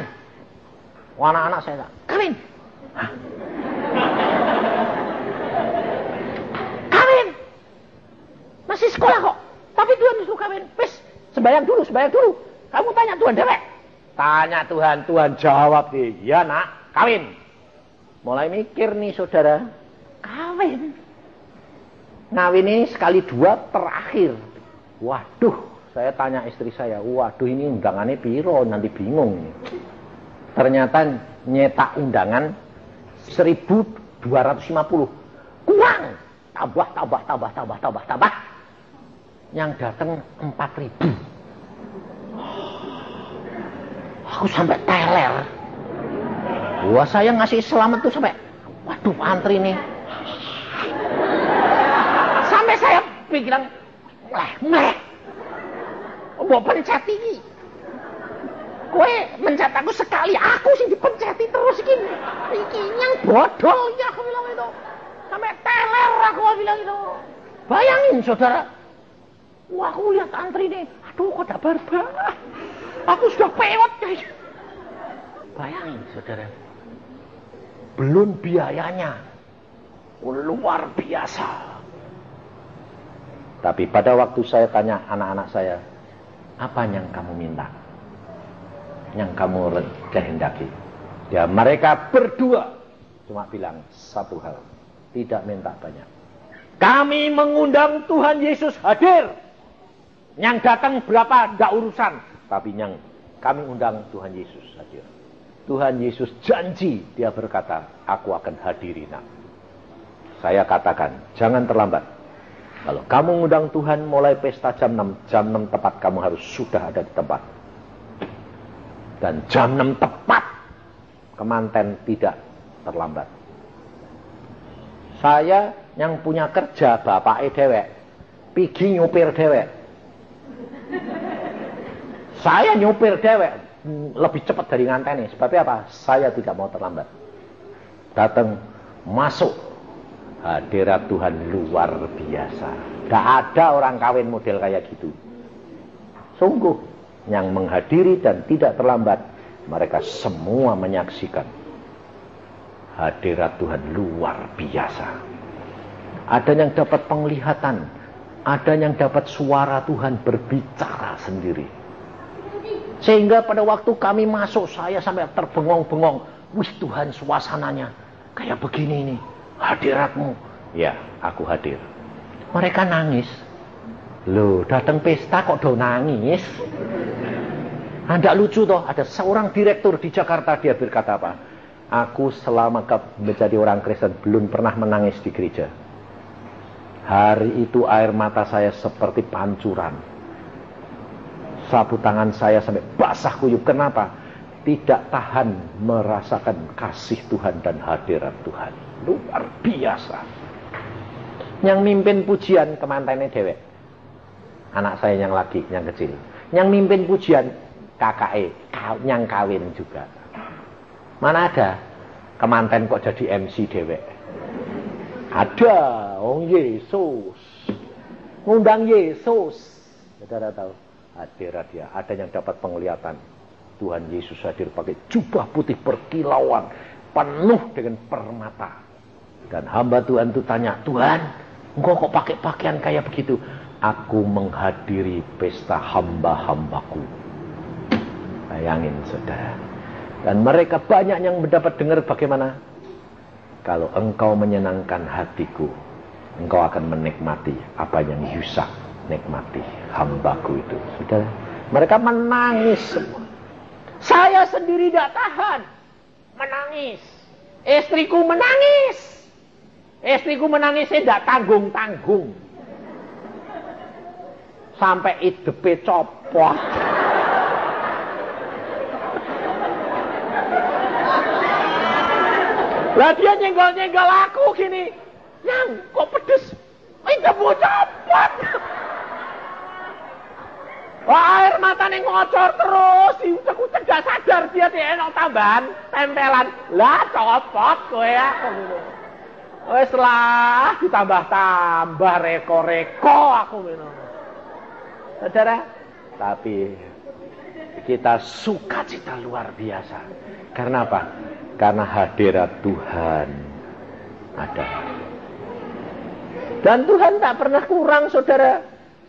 Anak-anak saya kawin. Hah? Kawin. Masih sekolah kok. Tapi Tuhan disuruh kawin. Wis, sembahyang dulu. Kamu tanya Tuhan dewek. Tanya Tuhan, Tuhan jawab deh. Ya nak, kawin. Mulai mikir nih saudara. Kawin. Ngawin ini sekali 2 terakhir. Waduh, saya tanya istri saya. Waduh ini undangannya piro, nanti bingung. Ternyata nyetak undangan 1.250. Kurang. Tambah. Yang datang 4.000. Aku sampai teler. Wah, saya ngasih selamat tuh sampai, waduh antri nih. Sampai saya pikiran, mulai. Mau pencet ini. Kowe mencet aku sekali, aku sih dipenceti terus gini. Iki yang bodol ya aku bilang itu. Sampai teler aku bilang itu. Bayangin saudara. Wah, aku lihat antri nih. Aduh, kok ada barbar. Aku sudah pewot. Bayangin saudara. Belum biayanya. Luar biasa. Tapi pada waktu saya tanya anak-anak saya, apa yang kamu minta? Yang kamu kehendaki? Ya, mereka berdua cuma bilang satu hal, tidak minta banyak. Kami mengundang Tuhan Yesus hadir. Yang datang berapa tidak urusan. Tapi yang kami undang Tuhan Yesus hadir. Tuhan Yesus janji, dia berkata, aku akan hadiri nak. Saya katakan, jangan terlambat. Kalau kamu undang Tuhan mulai pesta jam 6 tepat kamu harus sudah ada di tempat. Dan jam 6 tepat kemanten tidak terlambat. Saya yang punya kerja bapake dewek, pigi nyupir dewek. Saya nyupir dewek lebih cepat dari nganteni. Sebabnya apa? Saya tidak mau terlambat. Datang, masuk. Hadirat Tuhan luar biasa. Gak ada orang kawin model kayak gitu. Sungguh, yang menghadiri dan tidak terlambat, mereka semua menyaksikan hadirat Tuhan luar biasa. Ada yang dapat penglihatan, ada yang dapat suara Tuhan berbicara sendiri. Sehingga pada waktu kami masuk, saya sampai terbengong-bengong. Wih Tuhan, suasananya kayak begini nih, hadiratmu. Ya, aku hadir. Mereka nangis. Loh, datang pesta kok do nangis? Anda lucu toh, ada seorang direktur di Jakarta, dia berkata apa? Aku selama menjadi orang Kristen belum pernah menangis di gereja. Hari itu air mata saya seperti pancuran. Sapu tangan saya sampai basah kuyup. Kenapa? Tidak tahan merasakan kasih Tuhan dan hadirat Tuhan. Luar biasa. Yang mimpin pujian kemantennya dewek. Anak saya yang laki, yang kecil. Yang mimpin pujian kakake, yang kawin juga. Mana ada kemanten kok jadi MC dewek? Ada, Yesus. Ngundang Yesus. Saudara tahu, hadirat dia. Ada yang dapat penglihatan. Tuhan Yesus hadir pakai jubah putih berkilauan, penuh dengan permata. Dan hamba Tuhan itu tanya, Tuhan, engkau kok pakai pakaian kayak begitu? Aku menghadiri pesta hamba-hambaku. Bayangin saudara. Dan mereka banyak yang mendapat dengar bagaimana. Kalau engkau menyenangkan hatiku, engkau akan menikmati apa yang Yusak nikmati, hambaku itu. Saudara, mereka menangis semua. Saya sendiri tidak tahan. Menangis. Istriku menangis. Istriku menangis, saya tidak tanggung-tanggung. Sampai idepe copot. Lah dia nyenggol-nyenggol aku gini. Yang kok pedes? Idepmu copot. Wah, air matanya ngocor terus. Ucek-ucek gak sadar dia enak tambahan, tempelan. Lah copot kowe aku ngono. Wis lah ditambah-tambah reko-reko aku ngono. Saudara, tapi kita sukacita luar biasa. Karena apa? Karena hadirat Tuhan ada. Dan Tuhan tak pernah kurang, saudara.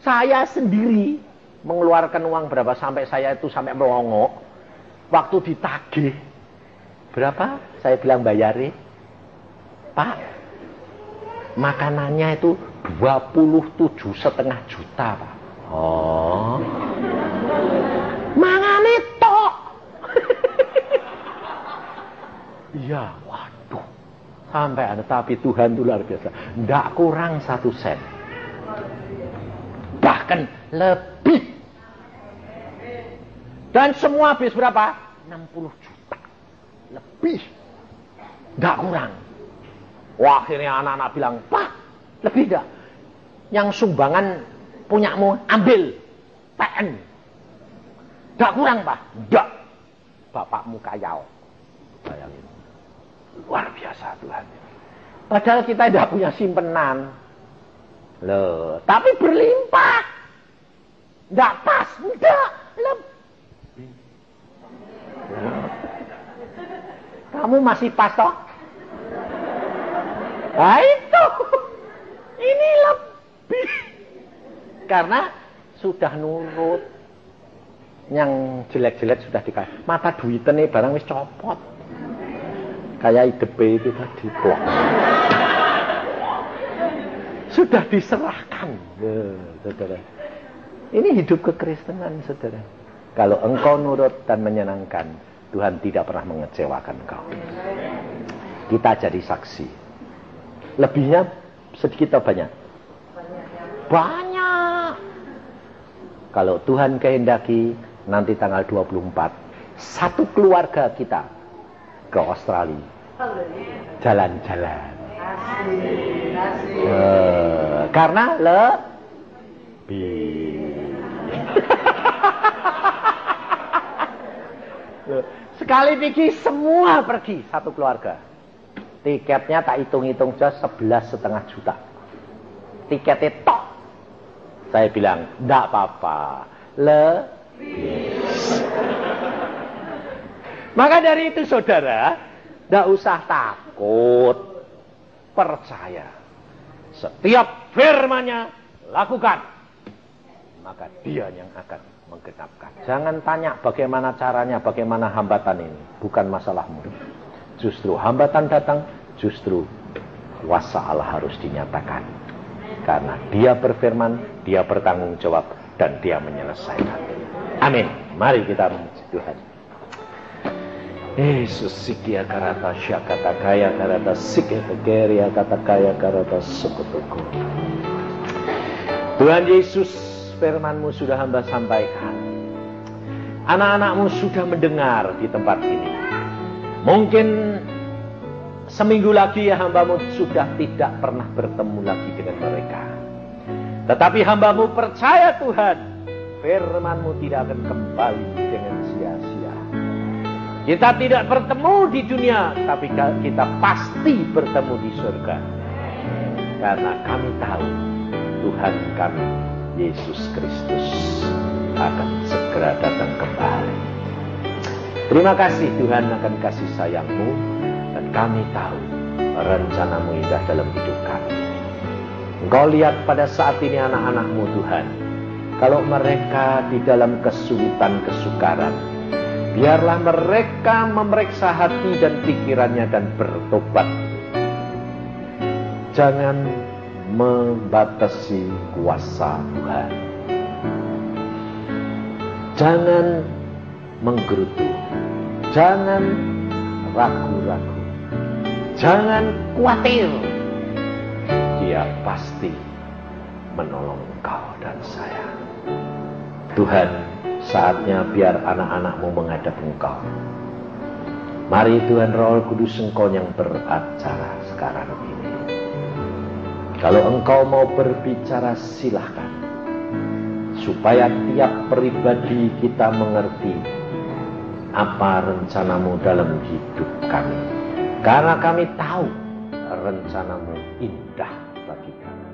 Saya sendiri mengeluarkan uang berapa sampai saya itu sampai melongok. Waktu ditagih berapa? Saya bilang bayari, Pak, makanannya itu 27,5 juta, Pak. Oh, mangane tok. Iya, waduh. Sampai ada, tapi Tuhan itu luar biasa. Tidak kurang 1 sen. Bahkan lebih. Dan semua habis berapa? 60 juta. Lebih. Tidak kurang. Wah, akhirnya anak-anak bilang, Pak, lebih dah. Yang sumbangan punyamu ambil. PN. Tidak kurang, Pak. Tidak. Bapakmu kayau. Bayangin. Luar biasa Tuhan. Padahal kita tidak punya simpenan. Loh, tapi berlimpah. Tidak pas. Tidak. Lebih. Kamu masih pas toh? Nah itu. Ini lebih. Karena sudah nurut. Yang jelek-jelek sudah dikasih. Mata duitnya barang wis copot. Kayak IDP itu tadi blok. sudah diserahkan. Saudara. Ini hidup kekristenan, saudara. Kalau engkau nurut dan menyenangkan, Tuhan tidak pernah mengecewakan engkau. Kita jadi saksi. Lebihnya sedikit atau banyak? Banyak. Kalau Tuhan kehendaki, nanti tanggal 24, satu keluarga kita ke Australia. Jalan-jalan. Karena lebih. Sekali pergi, semua pergi, satu keluarga. Tiketnya tak hitung-hitung saja 11,5 juta. Tiketnya tok. Saya bilang, enggak apa-apa. Lebih. Maka dari itu saudara, enggak usah takut. Percaya. Setiap firman-Nya lakukan. Maka Dia yang akan menggenapkan. Jangan tanya bagaimana caranya, bagaimana hambatan ini. Bukan masalahmu. Justru hambatan datang, justru kuasa Allah harus dinyatakan. Karena Dia berfirman, Dia bertanggung jawab, dan Dia menyelesaikan. Amin. Mari kita memuji Tuhan. Yesus sikia karata syakata kaya karata sikia tegeria kata kaya karata sekutuku. Tuhan Yesus, firman-Mu sudah hamba sampaikan. Anak-anak-Mu sudah mendengar di tempat ini. Mungkin seminggu lagi ya hamba-Mu sudah tidak pernah bertemu lagi dengan mereka. Tetapi hamba-Mu percaya Tuhan, firman-Mu tidak akan kembali dengan sia-sia. Kita tidak bertemu di dunia, tapi kita pasti bertemu di surga. Karena kami tahu Tuhan kami, Yesus Kristus, akan segera datang kembali. Terima kasih Tuhan akan kasih sayang-Mu, dan kami tahu rencana-Mu indah dalam hidup kami. Engkau lihat pada saat ini anak-anak-Mu Tuhan, kalau mereka di dalam kesulitan kesukaran, biarlah mereka memeriksa hati dan pikirannya dan bertobat. Jangan membatasi kuasa Tuhan. Jangan menggerutu. Jangan ragu-ragu. Jangan khawatir. Dia pasti menolong engkau dan saya. Tuhan, saatnya biar anak-anak-Mu menghadap Engkau. Mari Tuhan Roh Kudus Engkau yang beracara sekarang ini. Kalau Engkau mau berbicara silahkan. Supaya tiap pribadi kita mengerti apa rencana-Mu dalam hidup kami. Karena kami tahu rencana-Mu indah bagi kami.